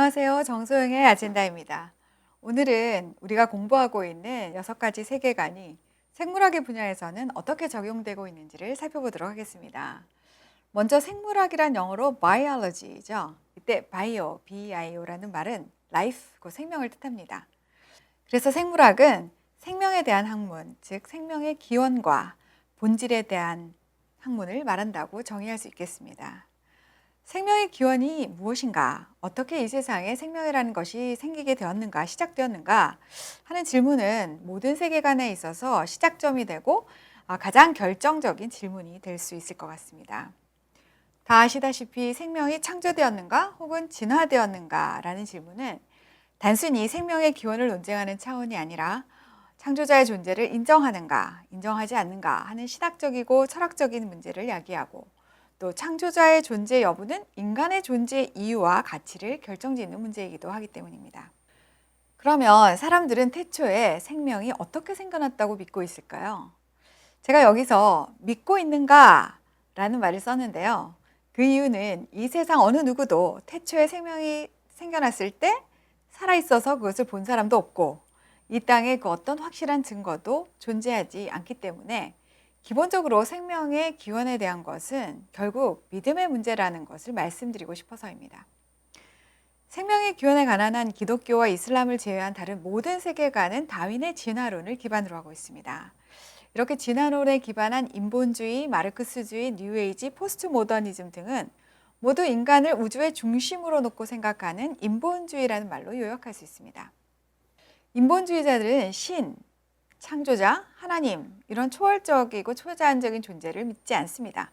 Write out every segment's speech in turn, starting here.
안녕하세요. 정소영의 아젠다입니다. 오늘은 우리가 공부하고 있는 6가지 세계관이 생물학의 분야에서는 어떻게 적용되고 있는지를 살펴보도록 하겠습니다. 먼저 생물학이란 영어로 biology죠. 이때 bio, B-I-O라는 말은 life, 그 생명을 뜻합니다. 그래서 생물학은 생명에 대한 학문, 즉 생명의 기원과 본질에 대한 학문을 말한다고 정의할 수 있겠습니다. 생명의 기원이 무엇인가? 어떻게 이 세상에 생명이라는 것이 생기게 되었는가, 시작되었는가 하는 질문은 모든 세계관에 있어서 시작점이 되고 가장 결정적인 질문이 될 수 있을 것 같습니다. 다 아시다시피 생명이 창조되었는가 혹은 진화되었는가 라는 질문은 단순히 생명의 기원을 논쟁하는 차원이 아니라 창조자의 존재를 인정하는가, 인정하지 않는가 하는 신학적이고 철학적인 문제를 야기하고 또 창조자의 존재 여부는 인간의 존재 이유와 가치를 결정짓는 문제이기도 하기 때문입니다. 그러면 사람들은 태초에 생명이 어떻게 생겨났다고 믿고 있을까요? 제가 여기서 믿고 있는가 라는 말을 썼는데요. 그 이유는 이 세상 어느 누구도 태초에 생명이 생겨났을 때 살아있어서 그것을 본 사람도 없고 이 땅에 그 어떤 확실한 증거도 존재하지 않기 때문에 기본적으로 생명의 기원에 대한 것은 결국 믿음의 문제라는 것을 말씀드리고 싶어서입니다. 생명의 기원에 관한 한 기독교와 이슬람을 제외한 다른 모든 세계관은 다윈의 진화론을 기반으로 하고 있습니다. 이렇게 진화론에 기반한 인본주의, 마르크스주의, 뉴에이지, 포스트 모더니즘 등은 모두 인간을 우주의 중심으로 놓고 생각하는 인본주의라는 말로 요약할 수 있습니다. 인본주의자들은 신, 창조자, 하나님 이런 초월적이고 초자연적인 존재를 믿지 않습니다.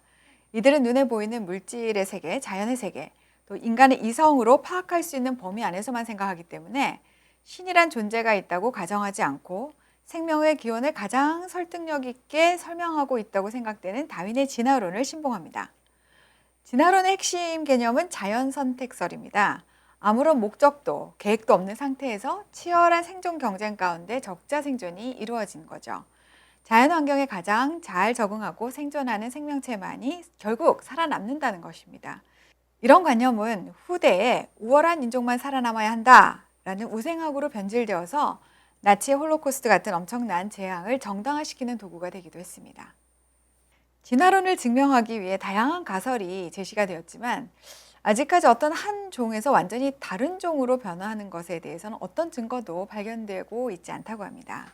이들은 눈에 보이는 물질의 세계, 자연의 세계, 또 인간의 이성으로 파악할 수 있는 범위 안에서만 생각하기 때문에 신이란 존재가 있다고 가정하지 않고 생명의 기원을 가장 설득력 있게 설명하고 있다고 생각되는 다윈의 진화론을 신봉합니다. 진화론의 핵심 개념은 자연선택설입니다. 아무런 목적도 계획도 없는 상태에서 치열한 생존 경쟁 가운데 적자 생존이 이루어진 거죠. 자연환경에 가장 잘 적응하고 생존하는 생명체만이 결국 살아남는다는 것입니다. 이런 관념은 후대에 우월한 인종만 살아남아야 한다라는 우생학으로 변질되어서 나치의 홀로코스트 같은 엄청난 재앙을 정당화시키는 도구가 되기도 했습니다. 진화론을 증명하기 위해 다양한 가설이 제시가 되었지만 아직까지 어떤 한 종에서 완전히 다른 종으로 변화하는 것에 대해서는 어떤 증거도 발견되고 있지 않다고 합니다.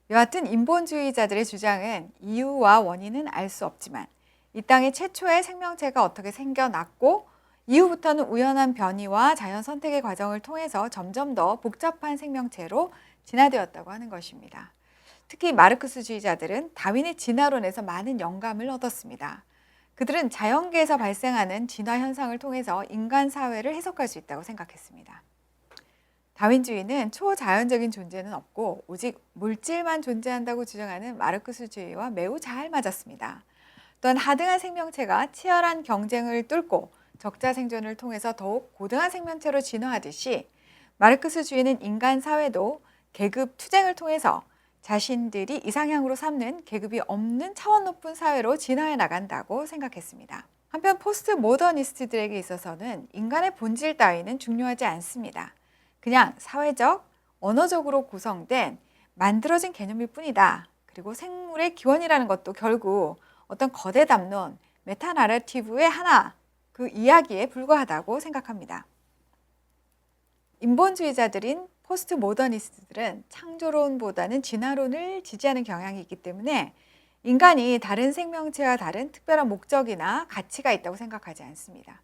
여하튼 인본주의자들의 주장은 이유와 원인은 알 수 없지만 이 땅의 최초의 생명체가 어떻게 생겨났고 이후부터는 우연한 변이와 자연 선택의 과정을 통해서 점점 더 복잡한 생명체로 진화되었다고 하는 것입니다. 특히 마르크스주의자들은 다윈의 진화론에서 많은 영감을 얻었습니다. 그들은 자연계에서 발생하는 진화 현상을 통해서 인간 사회를 해석할 수 있다고 생각했습니다. 다윈주의는 초자연적인 존재는 없고 오직 물질만 존재한다고 주장하는 마르크스주의와 매우 잘 맞았습니다. 또한 하등한 생명체가 치열한 경쟁을 뚫고 적자 생존을 통해서 더욱 고등한 생명체로 진화하듯이 마르크스주의는 인간 사회도 계급 투쟁을 통해서 자신들이 이상향으로 삼는 계급이 없는 차원 높은 사회로 진화해 나간다고 생각했습니다. 한편 포스트 모더니스트들에게 있어서는 인간의 본질 따위는 중요하지 않습니다. 그냥 사회적, 언어적으로 구성된 만들어진 개념일 뿐이다. 그리고 생물의 기원이라는 것도 결국 어떤 거대 담론, 메타 나래티브의 하나, 그 이야기에 불과하다고 생각합니다. 인본주의자들인 포스트 모더니스트들은 창조론보다는 진화론을 지지하는 경향이 있기 때문에 인간이 다른 생명체와 다른 특별한 목적이나 가치가 있다고 생각하지 않습니다.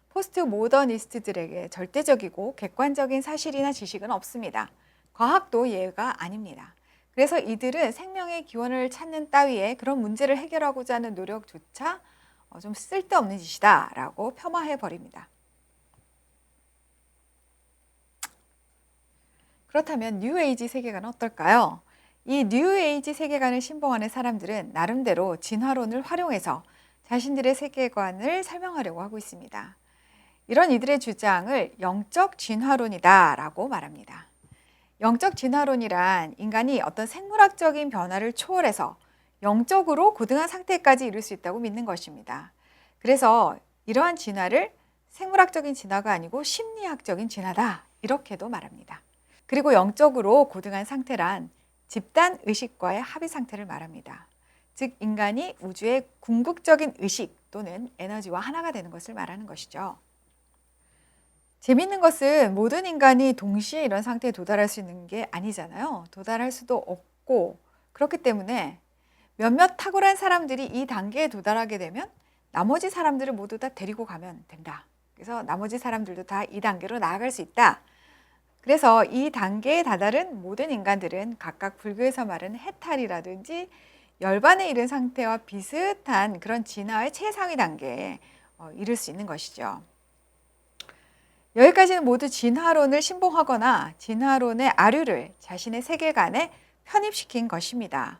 포스트 모더니스트들에게 절대적이고 객관적인 사실이나 지식은 없습니다. 과학도 예가 아닙니다. 그래서 이들은 생명의 기원을 찾는 따위의 그런 문제를 해결하고자 하는 노력조차 좀 쓸데없는 짓이다라고 폄하해 버립니다. 그렇다면 뉴에이지 세계관은 어떨까요? 이 뉴에이지 세계관을 신봉하는 사람들은 나름대로 진화론을 활용해서 자신들의 세계관을 설명하려고 하고 있습니다. 이런 이들의 주장을 영적 진화론이다라고 말합니다. 영적 진화론이란 인간이 어떤 생물학적인 변화를 초월해서 영적으로 고등한 상태까지 이룰 수 있다고 믿는 것입니다. 그래서 이러한 진화를 생물학적인 진화가 아니고 심리학적인 진화다. 이렇게도 말합니다. 그리고 영적으로 고등한 상태란 집단 의식과의 합의 상태를 말합니다. 즉 인간이 우주의 궁극적인 의식 또는 에너지와 하나가 되는 것을 말하는 것이죠. 재미있는 것은 모든 인간이 동시에 이런 상태에 도달할 수 있는 게 아니잖아요. 도달할 수도 없고 그렇기 때문에 몇몇 탁월한 사람들이 이 단계에 도달하게 되면 나머지 사람들을 모두 다 데리고 가면 된다. 그래서 나머지 사람들도 다 이 단계로 나아갈 수 있다. 그래서 이 단계에 다다른 모든 인간들은 각각 불교에서 말하는 해탈이라든지 열반에 이른 상태와 비슷한 그런 진화의 최상위 단계에 이를 수 있는 것이죠. 여기까지는 모두 진화론을 신봉하거나 진화론의 아류를 자신의 세계관에 편입시킨 것입니다.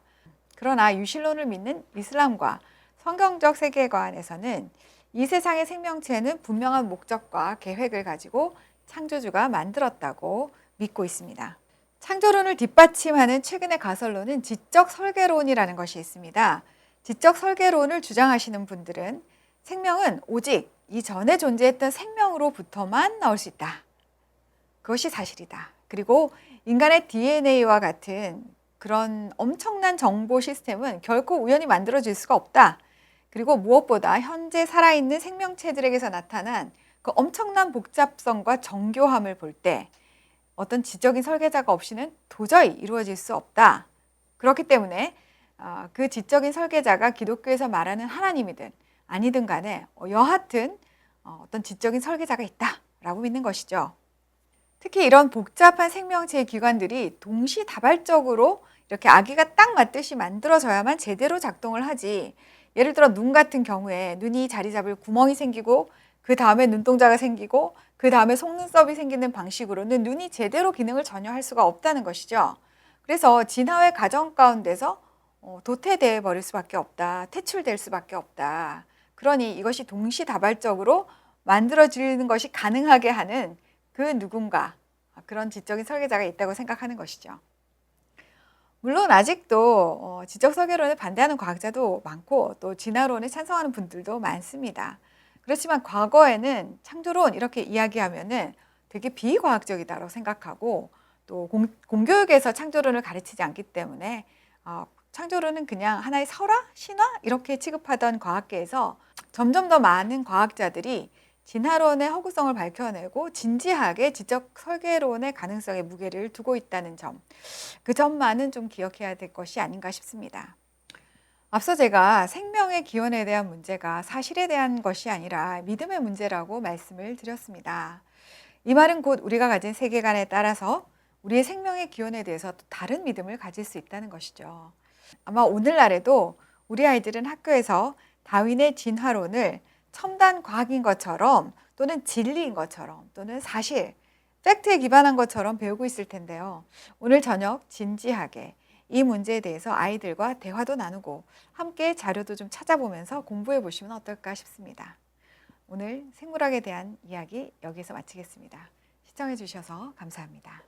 그러나 유실론을 믿는 이슬람과 성경적 세계관에서는 이 세상의 생명체는 분명한 목적과 계획을 가지고 창조주가 만들었다고 믿고 있습니다. 창조론을 뒷받침하는 최근의 가설론은 지적 설계론이라는 것이 있습니다. 지적 설계론을 주장하시는 분들은 생명은 오직 이전에 존재했던 생명으로부터만 나올 수 있다. 그것이 사실이다. 그리고 인간의 DNA와 같은 그런 엄청난 정보 시스템은 결코 우연히 만들어질 수가 없다. 그리고 무엇보다 현재 살아있는 생명체들에게서 나타난 그 엄청난 복잡성과 정교함을 볼 때 어떤 지적인 설계자가 없이는 도저히 이루어질 수 없다. 그렇기 때문에 그 지적인 설계자가 기독교에서 말하는 하나님이든 아니든 간에 여하튼 어떤 지적인 설계자가 있다라고 믿는 것이죠. 특히 이런 복잡한 생명체의 기관들이 동시다발적으로 이렇게 아기가 딱 맞듯이 만들어져야만 제대로 작동을 하지. 예를 들어 눈 같은 경우에 눈이 자리 잡을 구멍이 생기고 그 다음에 눈동자가 생기고 그 다음에 속눈썹이 생기는 방식으로는 눈이 제대로 기능을 전혀 할 수가 없다는 것이죠. 그래서 진화의 과정 가운데서 도태돼 버릴 수밖에 없다. 퇴출될 수밖에 없다. 그러니 이것이 동시다발적으로 만들어지는 것이 가능하게 하는 그 누군가, 그런 지적인 설계자가 있다고 생각하는 것이죠. 물론 아직도 지적 설계론에 반대하는 과학자도 많고 또 진화론에 찬성하는 분들도 많습니다. 그렇지만 과거에는 창조론 이렇게 이야기하면은 되게 비과학적이다라고 생각하고 또 공교육에서 창조론을 가르치지 않기 때문에 창조론은 그냥 하나의 설화, 신화 이렇게 취급하던 과학계에서 점점 더 많은 과학자들이 진화론의 허구성을 밝혀내고 진지하게 지적 설계론의 가능성에 무게를 두고 있다는 점, 그 점만은 좀 기억해야 될 것이 아닌가 싶습니다. 앞서 제가 생명의 기원에 대한 문제가 사실에 대한 것이 아니라 믿음의 문제라고 말씀을 드렸습니다. 이 말은 곧 우리가 가진 세계관에 따라서 우리의 생명의 기원에 대해서 또 다른 믿음을 가질 수 있다는 것이죠. 아마 오늘날에도 우리 아이들은 학교에서 다윈의 진화론을 첨단 과학인 것처럼 또는 진리인 것처럼 또는 사실, 팩트에 기반한 것처럼 배우고 있을 텐데요. 오늘 저녁 진지하게 이 문제에 대해서 아이들과 대화도 나누고 함께 자료도 좀 찾아보면서 공부해 보시면 어떨까 싶습니다. 오늘 생물학에 대한 이야기 여기서 마치겠습니다. 시청해 주셔서 감사합니다.